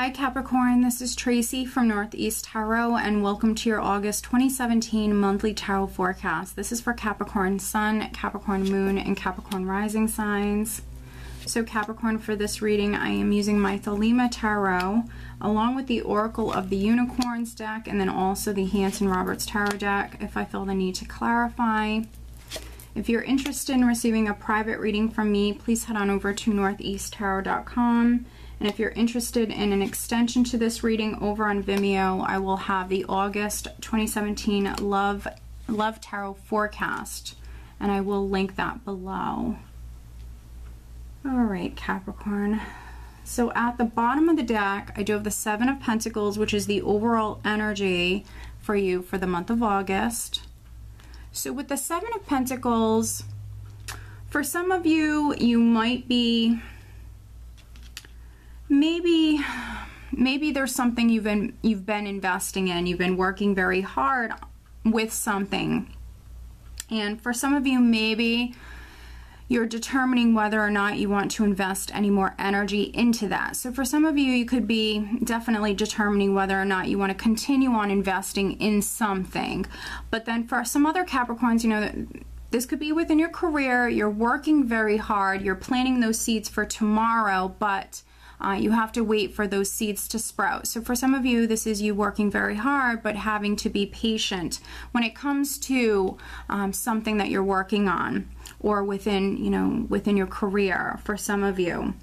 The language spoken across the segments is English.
Hi Capricorn, this is Tracy from Northeast Tarot and welcome to your August 2017 monthly tarot forecast. This is for Capricorn Sun, Capricorn Moon, and Capricorn Rising signs. So Capricorn, for this reading I am using my Thelema Tarot along with the Oracle of the Unicorns deck and then also the Hanson Roberts Tarot deck if I feel the need to clarify. If you're interested in receiving a private reading from me, please head on over to northeasttarot.com. And if you're interested in an extension to this reading over on Vimeo, I will have the August 2017 Love Tarot forecast, and I will link that below. All right, Capricorn. So at the bottom of the deck, I do have the Seven of Pentacles, which is the overall energy for you for the month of August. So with the Seven of Pentacles, for some of you, you might be maybe there's something you've been investing in, you've been working very hard with something, and for some of you maybe you're determining whether or not you want to invest any more energy into that. So for some of you, you could be definitely determining whether or not you want to continue on investing in something. But then for some other Capricorns, you know, this could be within your career, you're working very hard, you're planting those seeds for tomorrow, but you have to wait for those seeds to sprout. So for some of you, this is you working very hard, but having to be patient when it comes to something that you're working on or within, you know, within your career for some of you.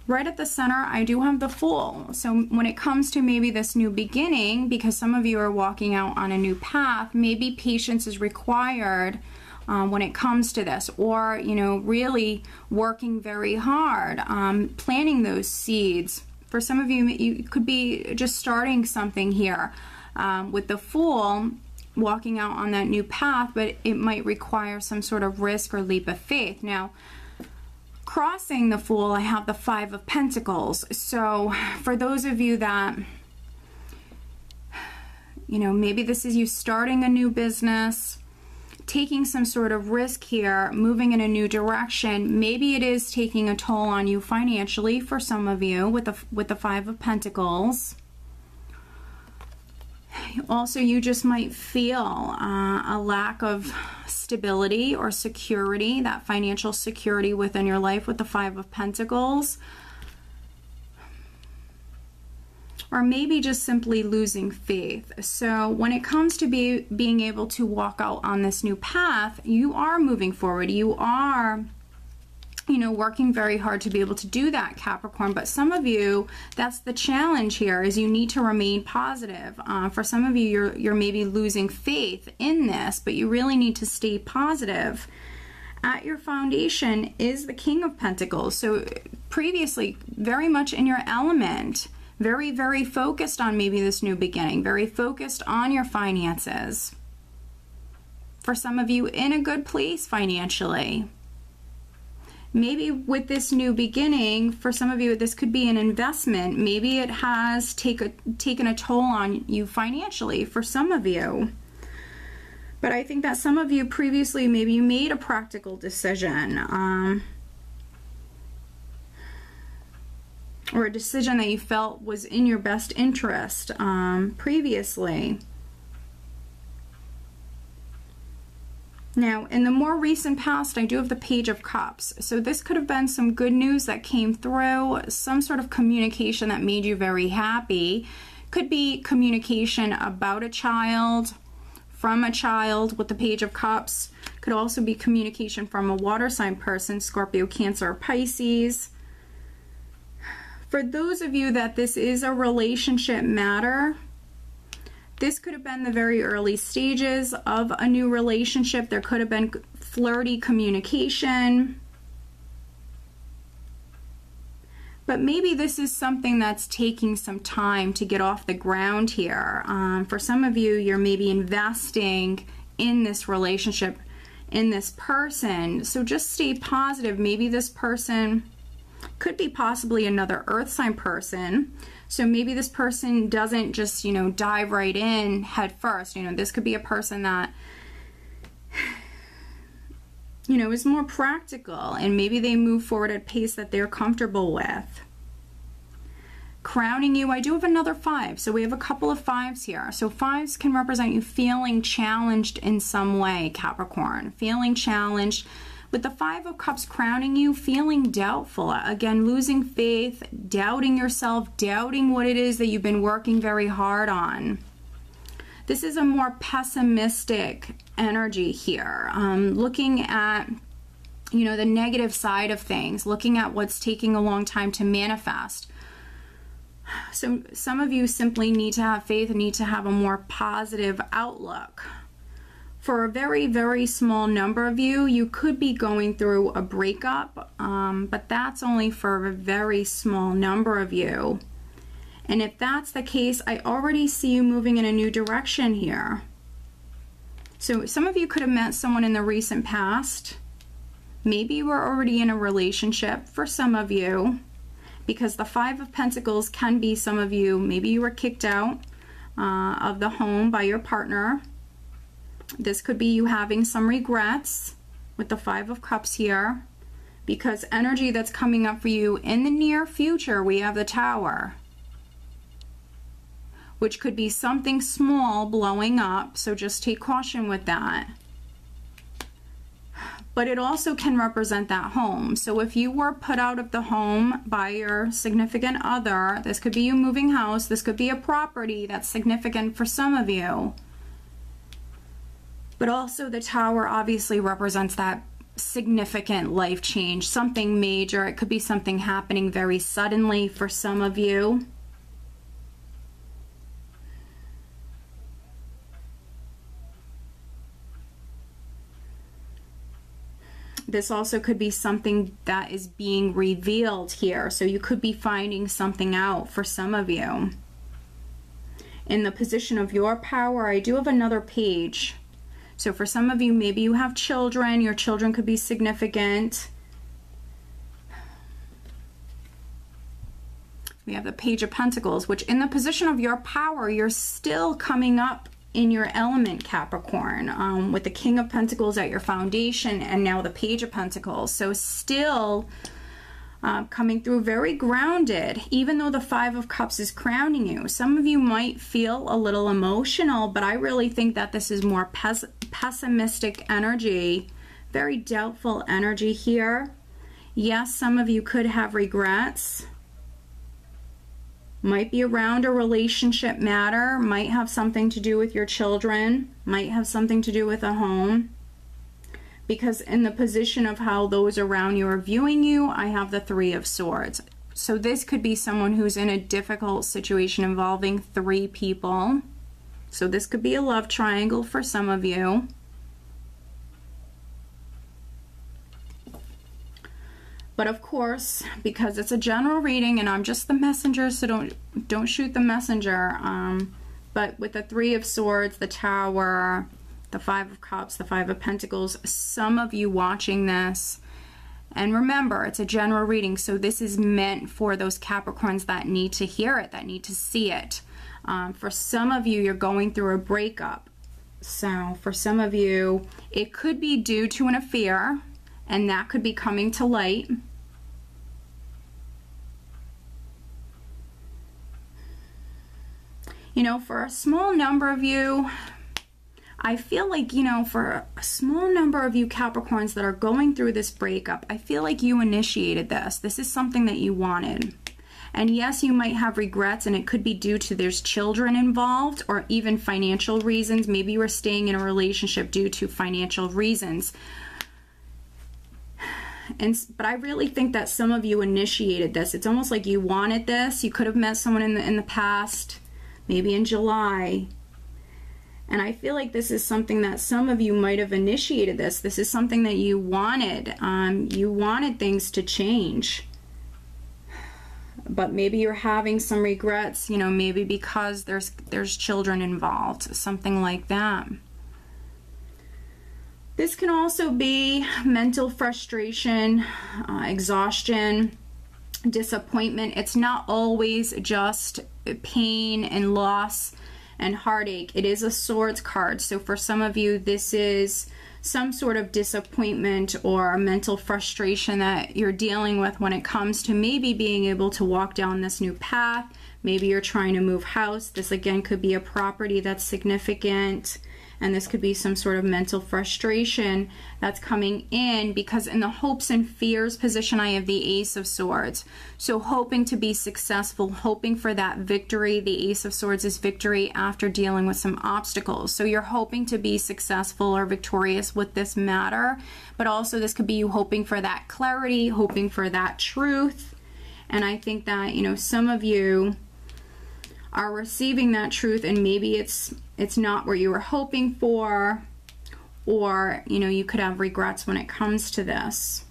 Right at the center, I do have the Fool. So when it comes to maybe this new beginning, because some of you are walking out on a new path, maybe patience is required when it comes to this, or you know, really working very hard, planting those seeds. For some of you, you could be just starting something here with the Fool, walking out on that new path, but it might require some sort of risk or leap of faith. Now, crossing the Fool, I have the Five of Pentacles. So for those of you that, you know, maybe this is you starting a new business, taking some sort of risk here, moving in a new direction. Maybe it is taking a toll on you financially for some of you with the Five of Pentacles. Also, you just might feel a lack of stability or security, that financial security within your life with the Five of Pentacles. Or maybe just simply losing faith. So when it comes to being able to walk out on this new path, you are moving forward. You are, you know, working very hard to be able to do that, Capricorn. But some of you, that's the challenge here, is you need to remain positive. For some of you, you're maybe losing faith in this, but you really need to stay positive. At your foundation is the King of Pentacles. So previously, very much in your element, very, very focused on maybe this new beginning, very focused on your finances. For some of you, in a good place financially. Maybe with this new beginning, for some of you, this could be an investment. Maybe it has taken a toll on you financially for some of you. But I think that some of you previously, maybe you made a practical decision. Or a decision that you felt was in your best interest previously. Now, in the more recent past, I do have the Page of Cups. So this could have been some good news that came through, some sort of communication that made you very happy. Could be communication about a child, from a child with the Page of Cups. Could also be communication from a water sign person, Scorpio, Cancer, or Pisces. For those of you that this is a relationship matter, this could have been the very early stages of a new relationship. There could have been flirty communication. But maybe this is something that's taking some time to get off the ground here. For some of you, you're maybe investing in this relationship, in this person. So just stay positive. Maybe this person could be possibly another earth sign person. So maybe this person doesn't just, you know, dive right in head first. You know, this could be a person that, you know, is more practical, and maybe they move forward at a pace that they're comfortable with. crowning you. I do have another 5, so we have a couple of 5s here. So 5s can represent you feeling challenged in some way, Capricorn. Feeling challenged. With the 5 of Cups crowning you, feeling doubtful. Again, losing faith, doubting yourself, doubting what it is that you've been working very hard on. This is a more pessimistic energy here. Looking at, you know, the negative side of things, looking at what's taking a long time to manifest. So some of you simply need to have faith and need to have a more positive outlook. For a very, very small number of you, you could be going through a breakup, but that's only for a very small number of you. And if that's the case, I already see you moving in a new direction here. So some of you could have met someone in the recent past. Maybe you were already in a relationship for some of you, because the 5 of Pentacles can be some of you. Maybe you were kicked out of the home by your partner. This could be you having some regrets with the 5 of Cups here, because energy that's coming up for you in the near future, we have the Tower, which could be something small blowing up, so just take caution with that. But it also can represent that home. So if you were put out of the home by your significant other, this could be you moving house, this could be a property that's significant for some of you. But also the Tower obviously represents that significant life change, something major. It could be something happening very suddenly for some of you. This also could be something that is being revealed here. So you could be finding something out for some of you. In the position of your power, I do have another page. So for some of you, maybe you have children. Your children could be significant. We have the Page of Pentacles, which in the position of your power, you're still coming up in your element, Capricorn, with the King of Pentacles at your foundation and now the Page of Pentacles. So still coming through very grounded, even though the 5 of Cups is crowning you. Some of you might feel a little emotional, but I really think that this is more pessimistic energy, very doubtful energy here. Yes, some of you could have regrets. Might be around a relationship matter, might have something to do with your children, might have something to do with a home. Because in the position of how those around you are viewing you, I have the 3 of Swords. So this could be someone who's in a difficult situation involving 3 people. So this could be a love triangle for some of you. But of course, because it's a general reading and I'm just the messenger, so don't shoot the messenger. But with the 3 of Swords, the Tower, the 5 of Cups, the 5 of Pentacles, some of you watching this, and remember, it's a general reading, so this is meant for those Capricorns that need to hear it, that need to see it. For some of you, you're going through a breakup. So for some of you, it could be due to an affair, and that could be coming to light. You know, for a small number of you, I feel like, you know, for a small number of you Capricorns that are going through this breakup, I feel like you initiated this. This is something that you wanted. And yes, you might have regrets, and it could be due to there's children involved or even financial reasons. Maybe you were staying in a relationship due to financial reasons. But I really think that some of you initiated this. It's almost like you wanted this. You could have met someone in the past, maybe in July. And I feel like this is something that some of you might have initiated this. This is something that you wanted. You wanted things to change. But maybe you're having some regrets, you know, maybe because there's children involved, something like that. This can also be mental frustration, exhaustion, disappointment. It's not always just pain and loss and heartache. It is a Swords card. So for some of you, this is some sort of disappointment or mental frustration that you're dealing with when it comes to maybe being able to walk down this new path. Maybe you're trying to move house. This again could be a property that's significant, and this could be some sort of mental frustration that's coming in, because in the hopes and fears position I have the Ace of Swords. So hoping to be successful, hoping for that victory. The Ace of Swords is victory after dealing with some obstacles. So you're hoping to be successful or victorious with this matter, but also this could be you hoping for that clarity, hoping for that truth. And I think that, you know, some of you are receiving that truth, and maybe it's not what you were hoping for, or, you know, you could have regrets when it comes to this.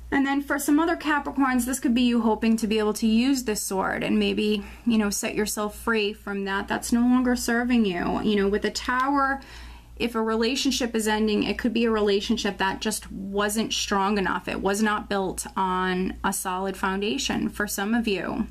And then for some other Capricorns, this could be you hoping to be able to use this sword and maybe, you know, set yourself free from that that's no longer serving you. You know, with the Tower, if a relationship is ending, it could be a relationship that just wasn't strong enough. It was not built on a solid foundation for some of you.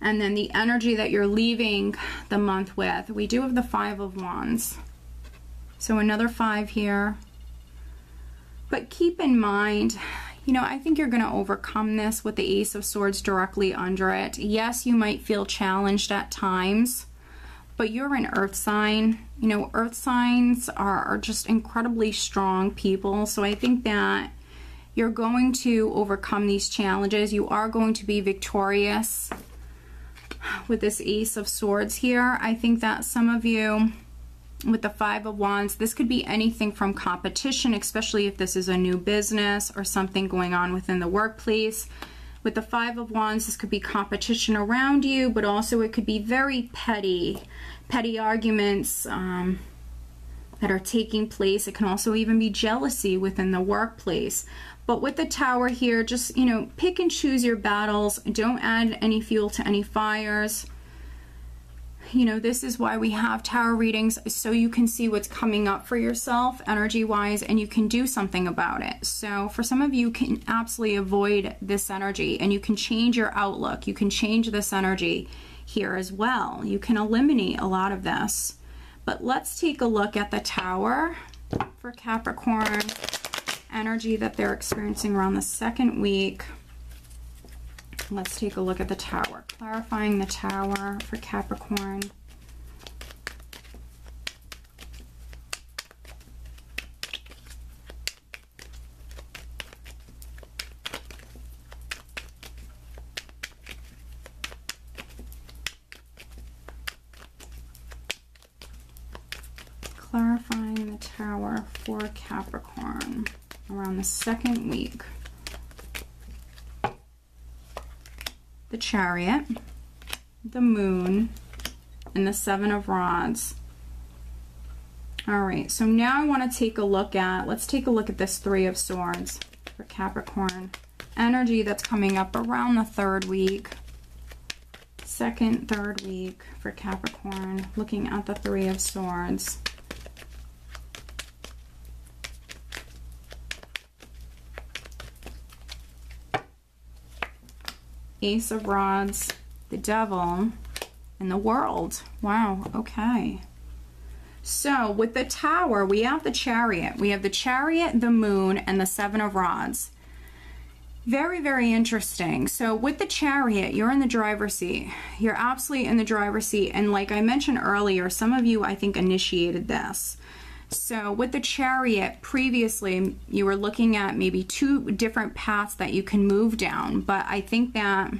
And then the energy that you're leaving the month with, we do have the Five of Wands. So another 5 here. But keep in mind, you know, I think you're going to overcome this with the Ace of Swords directly under it. Yes, you might feel challenged at times, but you're an earth sign. You know, earth signs are just incredibly strong people. So I think that you're going to overcome these challenges. You are going to be victorious with this Ace of Swords here. I think that some of you with the Five of Wands, this could be anything from competition, especially if this is a new business or something going on within the workplace. With the Five of Wands, this could be competition around you, but also it could be very petty arguments that are taking place. It can also even be jealousy within the workplace. But with the Tower here, just, you know, pick and choose your battles. Don't add any fuel to any fires. You know, this is why we have Tower readings, so you can see what's coming up for yourself energy-wise, and you can do something about it. So for some of you, can absolutely avoid this energy, and you can change your outlook. You can change this energy here as well. You can eliminate a lot of this. But let's take a look at the Tower for Capricorn. Energy that they're experiencing around the second week. Let's take a look at the Tower. Clarifying the Tower for Capricorn. Clarifying the Tower for Capricorn around the second week. The Chariot, the Moon, and the Seven of Rods. All right, so now I want to take a look at, let's take a look at this Three of Swords for Capricorn. Energy that's coming up around the third week. Second, third week for Capricorn. Looking at the Three of Swords. Ace of Rods, the Devil, and the World. Wow, okay. So with the Tower, we have the Chariot. We have the Chariot, the Moon, and the Seven of Rods. Very, very interesting. So with the Chariot, you're in the driver's seat. You're absolutely in the driver's seat. And like I mentioned earlier, some of you, I think, initiated this. So with the Chariot, previously, you were looking at maybe 2 different paths that you can move down. But I think that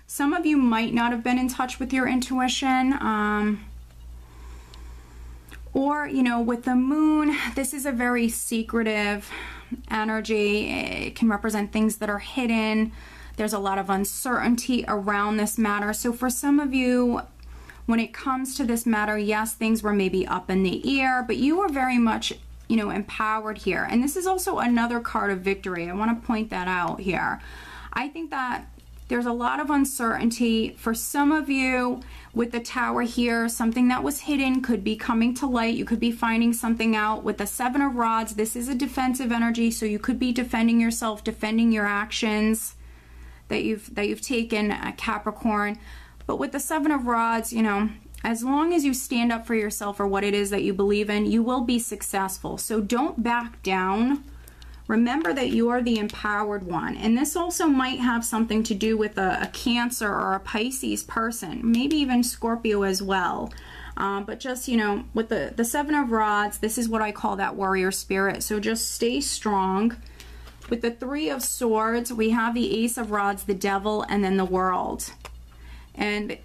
some of you might not have been in touch with your intuition. Or, you know, with the Moon, this is a very secretive energy. It can represent things that are hidden. There's a lot of uncertainty around this matter. So for some of you, when it comes to this matter, yes, things were maybe up in the air, but you were very much, you know, empowered here. And this is also another card of victory. I want to point that out here. I think that there's a lot of uncertainty for some of you with the Tower here. Something that was hidden could be coming to light. You could be finding something out. With the Seven of Rods, this is a defensive energy, so you could be defending yourself, defending your actions that you've taken, Capricorn. But with the Seven of Rods, you know, as long as you stand up for yourself or what it is that you believe in, you will be successful. So don't back down. Remember that you are the empowered one. And this also might have something to do with a Cancer or a Pisces person, maybe even Scorpio as well. But just, you know, with the Seven of Rods, this is what I call that warrior spirit. So just stay strong. With the Three of Swords, we have the Ace of Rods, the Devil, and then the World. And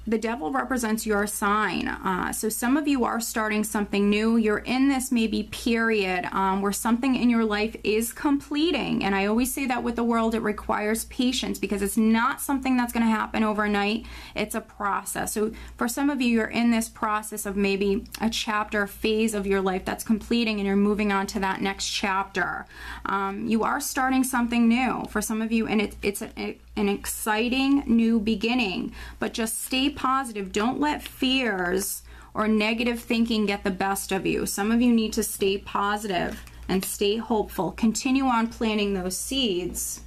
the Devil represents your sign. So some of you are starting something new. You're in this maybe period where something in your life is completing. And I always say that with the World, it requires patience because it's not something that's going to happen overnight. It's a process. So for some of you, you're in this process of maybe a chapter, phase of your life that's completing and you're moving on to that next chapter. You are starting something new for some of you, and it's an exciting new beginning, but just stay positive. Don't let fears or negative thinking get the best of you. Some of you need to stay positive and stay hopeful. Continue on planting those seeds.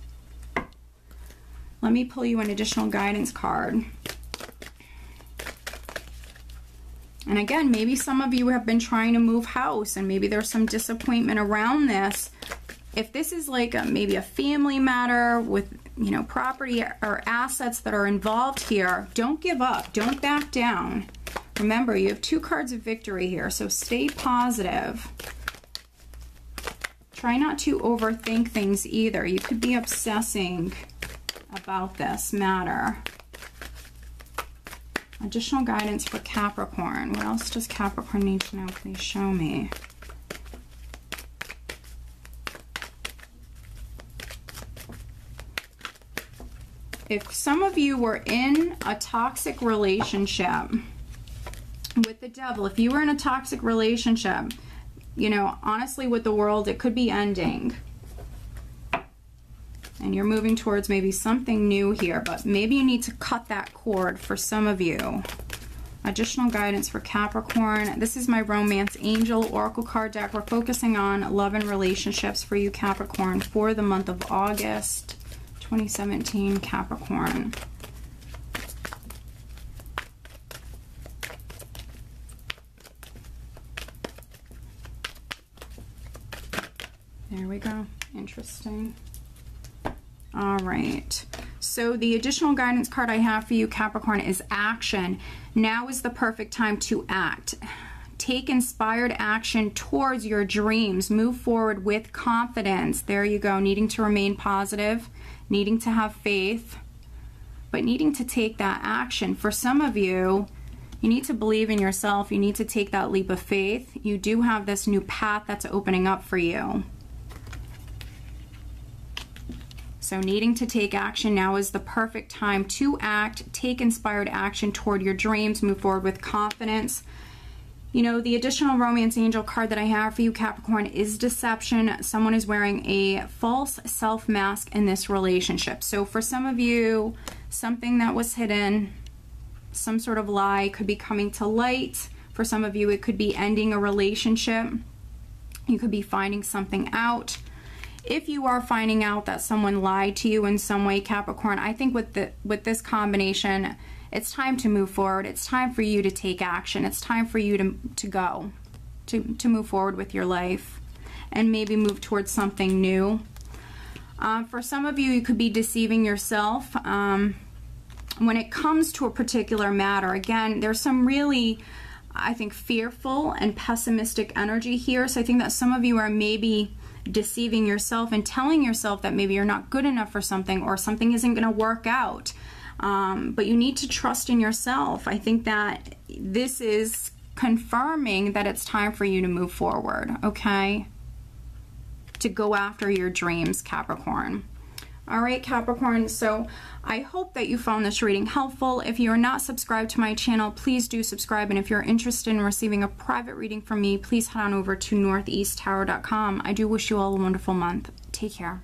Let me pull you an additional guidance card. And again, maybe some of you have been trying to move house and maybe there's some disappointment around this. If this is like maybe a family matter with, you know, property or assets that are involved here, don't give up. Don't back down. Remember, you have 2 cards of victory here, so stay positive. Try not to overthink things either. You could be obsessing about this matter. Additional guidance for Capricorn. What else does Capricorn need to know? Please show me. If some of you were in a toxic relationship with the Devil, if you were in a toxic relationship, you know, honestly with the World, it could be ending. And you're moving towards maybe something new here, but maybe you need to cut that cord for some of you. Additional guidance for Capricorn. This is my Romance Angel Oracle card deck. We're focusing on love and relationships for you, Capricorn, for the month of August 2017, Capricorn. There we go. Interesting. All right. So the additional guidance card I have for you, Capricorn, is action. Now is the perfect time to act. Take inspired action towards your dreams. Move forward with confidence. There you go. Needing to remain positive, needing to have faith, but needing to take that action. For some of you, you need to believe in yourself. You need to take that leap of faith. You do have this new path that's opening up for you. So needing to take action, now is the perfect time to act. Take inspired action toward your dreams. Move forward with confidence. You know, the additional Romance Angel card that I have for you, Capricorn, is deception. Someone is wearing a false self mask in this relationship. So for some of you, something that was hidden, some sort of lie could be coming to light. For some of you, it could be ending a relationship. You could be finding something out. If you are finding out that someone lied to you in some way, Capricorn, I think with this combination, it's time to move forward. It's time for you to take action. It's time for you to move forward with your life and maybe move towards something new. For some of you, you could be deceiving yourself. When it comes to a particular matter, again, there's some really, I think, fearful and pessimistic energy here. So I think that some of you are maybe deceiving yourself and telling yourself that maybe you're not good enough for something or something isn't going to work out. But you need to trust in yourself. I think that this is confirming that it's time for you to move forward, okay? To go after your dreams, Capricorn. All right, Capricorn, so I hope that you found this reading helpful. If you are not subscribed to my channel, please do subscribe. And if you're interested in receiving a private reading from me, please head on over to northeasttarot.com. I do wish you all a wonderful month. Take care.